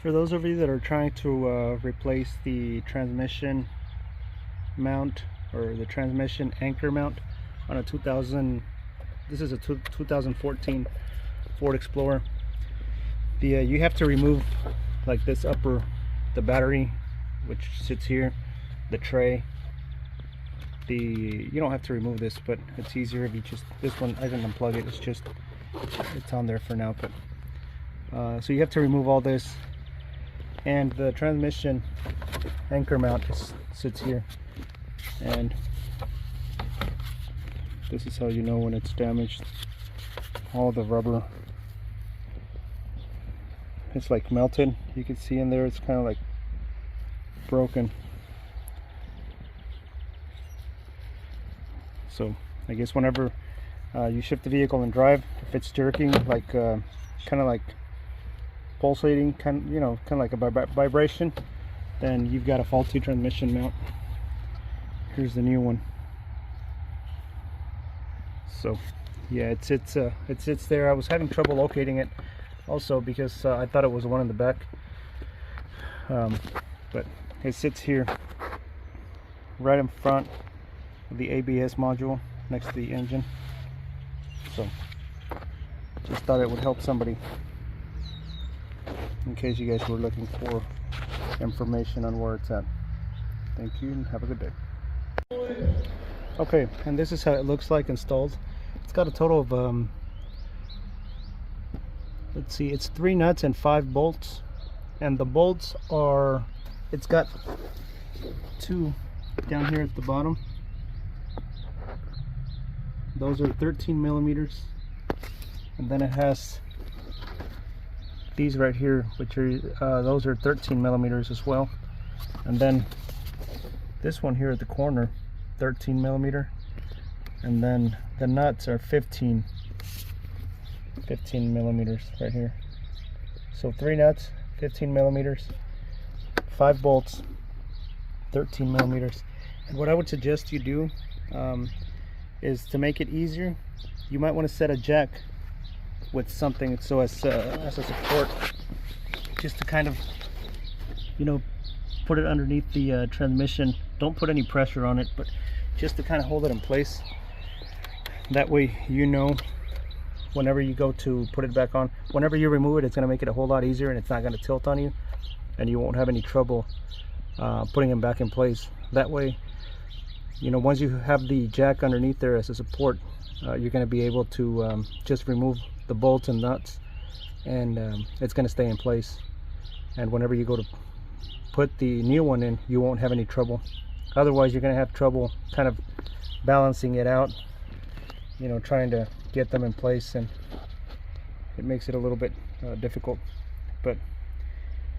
For those of you that are trying to replace the transmission mount or the transmission anchor mount on a 2014 Ford Explorer, you have to remove like this the battery, which sits here, the tray. You don't have to remove this, but it's easier if you just, this one I didn't unplug it, it's on there for now. But so you have to remove all this, and the transmission anchor mount sits here, and this is how you know when it's damaged. All the rubber, it's like melted. You can see in there it's kind of like broken. So I guess whenever you shift the vehicle and drive, if it's jerking, like kind of like pulsating, kind of like a vibration, then you've got a faulty transmission mount. Here's the new one. So yeah, it sits there. I was having trouble locating it also because I thought it was the one in the back, but it sits here right in front of the ABS module next to the engine. So just thought it would help somebody in case you guys were looking for information on where it's at. Thank you and have a good day. Okay, and this is how it looks like installed. It's got a total of let's see, it's 3 nuts and 5 bolts, and the bolts are, it's got 2 down here at the bottom. Those are 13 millimeters, and then it has these right here, which are those are 13 millimeters as well, and then this one here at the corner, 13 millimeter, and then the nuts are 15 millimeters right here. So 3 nuts, 15 millimeters, 5 bolts, 13 millimeters. And what I would suggest you do is, to make it easier, you might want to set a jack with something so as a support, just to kind of, put it underneath the transmission. Don't put any pressure on it, but just to kind of hold it in place. That way, whenever you go to put it back on, whenever you remove it, it's going to make it a whole lot easier, and it's not going to tilt on you, and you won't have any trouble putting them back in place. That way, once you have the jack underneath there as a support, you're going to be able to just remove the bolts and nuts, and it's going to stay in place. And whenever you go to put the new one in, you won't have any trouble. Otherwise, you're going to have trouble kind of balancing it out, trying to get them in place, and it makes it a little bit difficult. But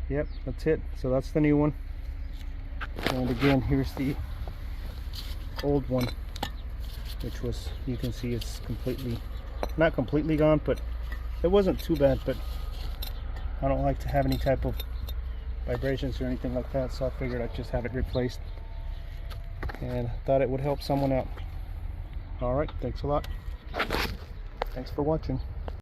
yep, that's it. So that's the new one, and again, here's the old one, which was, you can see it's not completely gone, but it wasn't too bad. But I don't like to have any type of vibrations or anything like that, so I figured I'd just have it replaced, and thought it would help someone out. All right, thanks a lot. Thanks for watching.